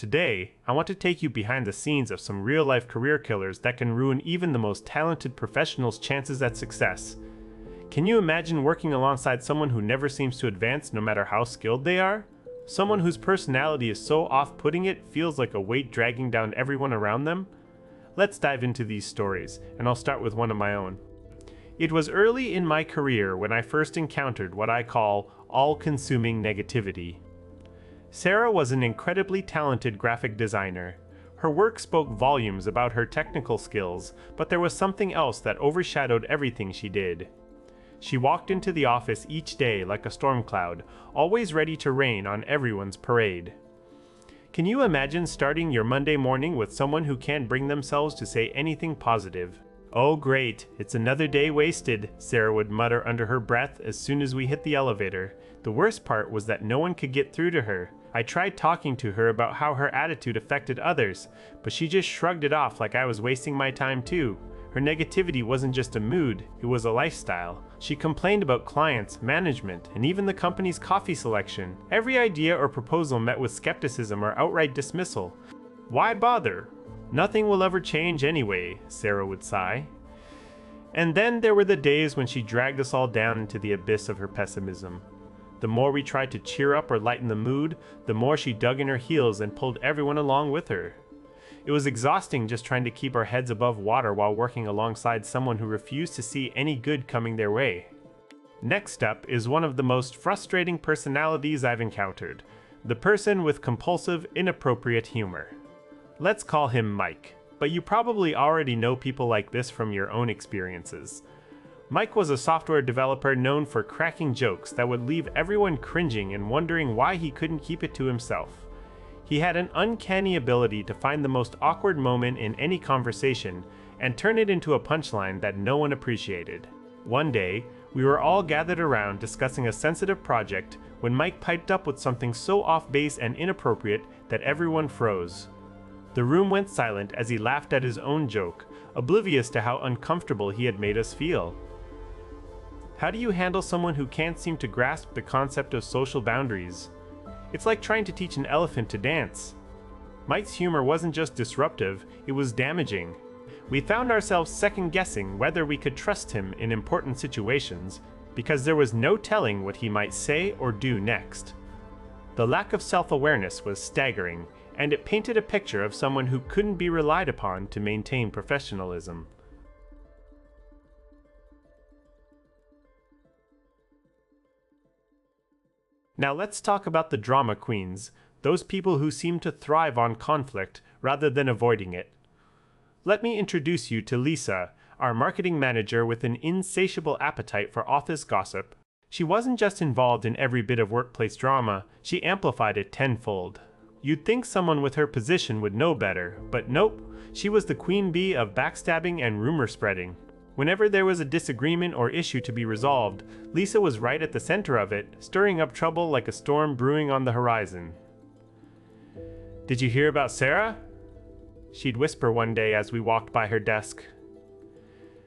today, I want to take you behind the scenes of some real-life career killers that can ruin even the most talented professionals' chances at success. Can you imagine working alongside someone who never seems to advance no matter how skilled they are? Someone whose personality is so off-putting it feels like a weight dragging down everyone around them? Let's dive into these stories, and I'll start with one of my own. It was early in my career when I first encountered what I call all-consuming negativity. Sarah was an incredibly talented graphic designer. Her work spoke volumes about her technical skills, but there was something else that overshadowed everything she did. She walked into the office each day like a storm cloud, always ready to rain on everyone's parade. Can you imagine starting your Monday morning with someone who can't bring themselves to say anything positive? "Oh great, it's another day wasted," Sarah would mutter under her breath as soon as we hit the elevator. The worst part was that no one could get through to her. I tried talking to her about how her attitude affected others, but she just shrugged it off like I was wasting my time too. Her negativity wasn't just a mood, it was a lifestyle. She complained about clients, management, and even the company's coffee selection. Every idea or proposal met with skepticism or outright dismissal. "Why bother? Nothing will ever change anyway," Sarah would sigh. And then there were the days when she dragged us all down into the abyss of her pessimism. The more we tried to cheer up or lighten the mood, the more she dug in her heels and pulled everyone along with her. It was exhausting just trying to keep our heads above water while working alongside someone who refused to see any good coming their way. Next up is one of the most frustrating personalities I've encountered, the person with compulsive, inappropriate humor. Let's call him Mike, but you probably already know people like this from your own experiences. Mike was a software developer known for cracking jokes that would leave everyone cringing and wondering why he couldn't keep it to himself. He had an uncanny ability to find the most awkward moment in any conversation and turn it into a punchline that no one appreciated. One day, we were all gathered around discussing a sensitive project when Mike piped up with something so off base and inappropriate that everyone froze. The room went silent as he laughed at his own joke, oblivious to how uncomfortable he had made us feel. How do you handle someone who can't seem to grasp the concept of social boundaries? It's like trying to teach an elephant to dance. Mike's humor wasn't just disruptive, it was damaging. We found ourselves second-guessing whether we could trust him in important situations, because there was no telling what he might say or do next. The lack of self-awareness was staggering, and it painted a picture of someone who couldn't be relied upon to maintain professionalism. Now let's talk about the drama queens, those people who seem to thrive on conflict rather than avoiding it. Let me introduce you to Lisa, our marketing manager with an insatiable appetite for office gossip. She wasn't just involved in every bit of workplace drama, she amplified it tenfold. You'd think someone with her position would know better, but nope, she was the queen bee of backstabbing and rumor spreading. Whenever there was a disagreement or issue to be resolved, Lisa was right at the center of it, stirring up trouble like a storm brewing on the horizon. "Did you hear about Sarah?" she'd whisper one day as we walked by her desk.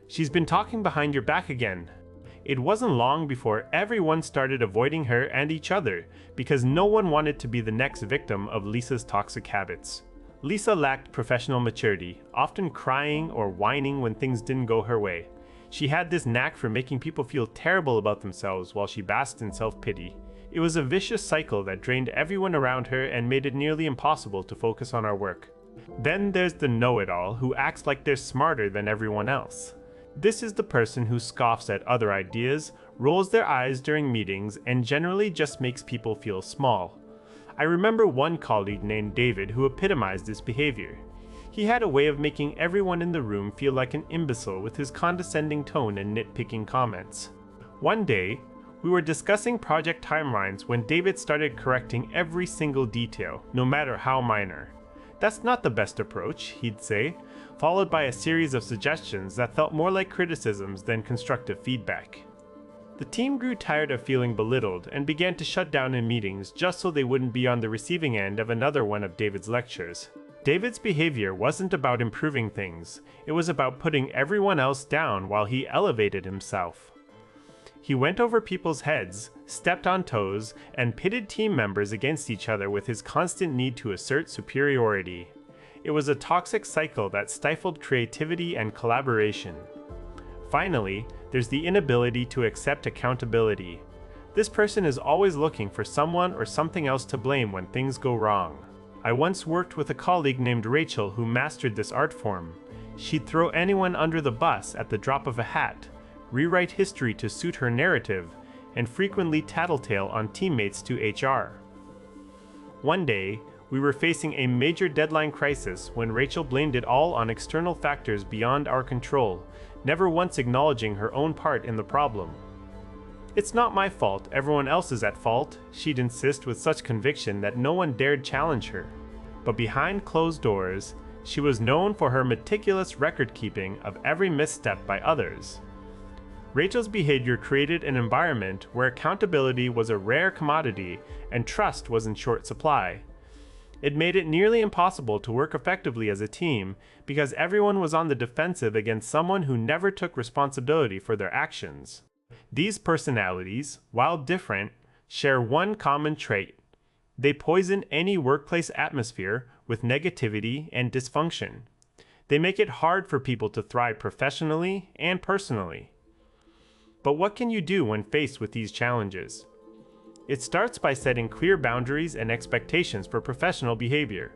"She's been talking behind your back again." It wasn't long before everyone started avoiding her and each other, because no one wanted to be the next victim of Lisa's toxic habits. Lisa lacked professional maturity, often crying or whining when things didn't go her way. She had this knack for making people feel terrible about themselves while she basked in self-pity. It was a vicious cycle that drained everyone around her and made it nearly impossible to focus on our work. Then there's the know-it-all who acts like they're smarter than everyone else. This is the person who scoffs at other ideas, rolls their eyes during meetings, and generally just makes people feel small. I remember one colleague named David who epitomized this behavior. He had a way of making everyone in the room feel like an imbecile with his condescending tone and nitpicking comments. One day, we were discussing project timelines when David started correcting every single detail, no matter how minor. "That's not the best approach," he'd say, followed by a series of suggestions that felt more like criticisms than constructive feedback. The team grew tired of feeling belittled and began to shut down in meetings just so they wouldn't be on the receiving end of another one of David's lectures. David's behavior wasn't about improving things, it was about putting everyone else down while he elevated himself. He went over people's heads, stepped on toes, and pitted team members against each other with his constant need to assert superiority. It was a toxic cycle that stifled creativity and collaboration. Finally, there's the inability to accept accountability. This person is always looking for someone or something else to blame when things go wrong. I once worked with a colleague named Rachel who mastered this art form. She'd throw anyone under the bus at the drop of a hat, rewrite history to suit her narrative, and frequently tattletale on teammates to HR. One day, we were facing a major deadline crisis when Rachel blamed it all on external factors beyond our control, never once acknowledging her own part in the problem. "It's not my fault, everyone else is at fault," she'd insist with such conviction that no one dared challenge her. But behind closed doors, she was known for her meticulous record-keeping of every misstep by others. Rachel's behavior created an environment where accountability was a rare commodity and trust was in short supply. It made it nearly impossible to work effectively as a team because everyone was on the defensive against someone who never took responsibility for their actions. These personalities, while different, share one common trait. They poison any workplace atmosphere with negativity and dysfunction. They make it hard for people to thrive professionally and personally. But what can you do when faced with these challenges? It starts by setting clear boundaries and expectations for professional behavior.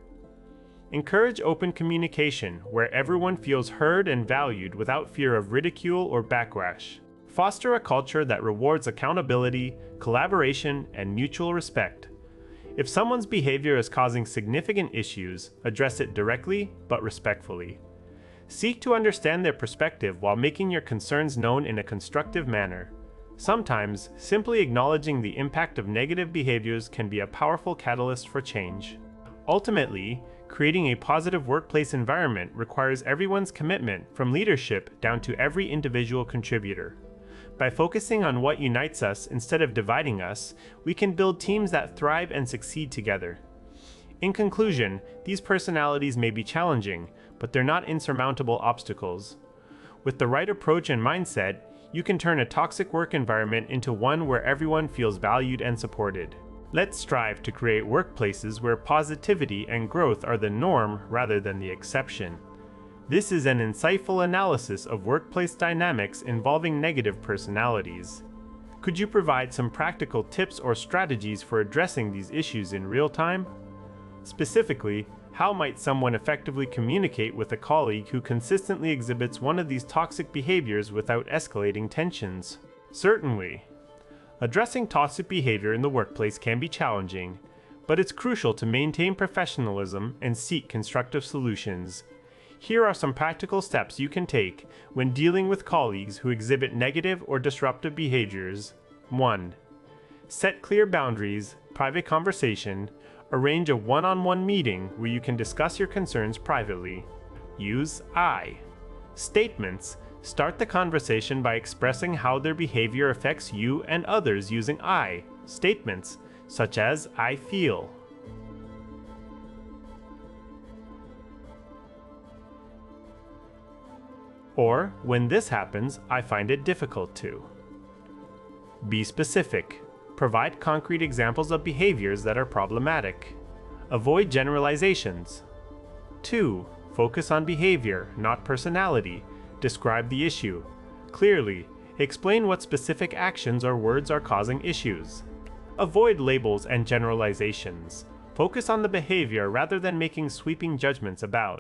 Encourage open communication where everyone feels heard and valued without fear of ridicule or backlash. Foster a culture that rewards accountability, collaboration, and mutual respect. If someone's behavior is causing significant issues, address it directly but respectfully. Seek to understand their perspective while making your concerns known in a constructive manner. Sometimes, simply acknowledging the impact of negative behaviors can be a powerful catalyst for change. Ultimately, creating a positive workplace environment requires everyone's commitment, from leadership down to every individual contributor. By focusing on what unites us instead of dividing us, we can build teams that thrive and succeed together. In conclusion, these personalities may be challenging, but they're not insurmountable obstacles. With the right approach and mindset, you can turn a toxic work environment into one where everyone feels valued and supported. Let's strive to create workplaces where positivity and growth are the norm rather than the exception. This is an insightful analysis of workplace dynamics involving negative personalities. Could you provide some practical tips or strategies for addressing these issues in real time? Specifically, how might someone effectively communicate with a colleague who consistently exhibits one of these toxic behaviors without escalating tensions? Certainly. Addressing toxic behavior in the workplace can be challenging, but it's crucial to maintain professionalism and seek constructive solutions. Here are some practical steps you can take when dealing with colleagues who exhibit negative or disruptive behaviors. 1. Set clear boundaries, private conversation. Arrange a one-on-one meeting where you can discuss your concerns privately. Use I statements. Start the conversation by expressing how their behavior affects you and others using I statements, such as "I feel." Or, "When this happens, I find it difficult to." Be specific. Provide concrete examples of behaviors that are problematic. Avoid generalizations. 2. Focus on behavior, not personality. Describe the issue clearly. Explain what specific actions or words are causing issues. Avoid labels and generalizations. Focus on the behavior rather than making sweeping judgments about.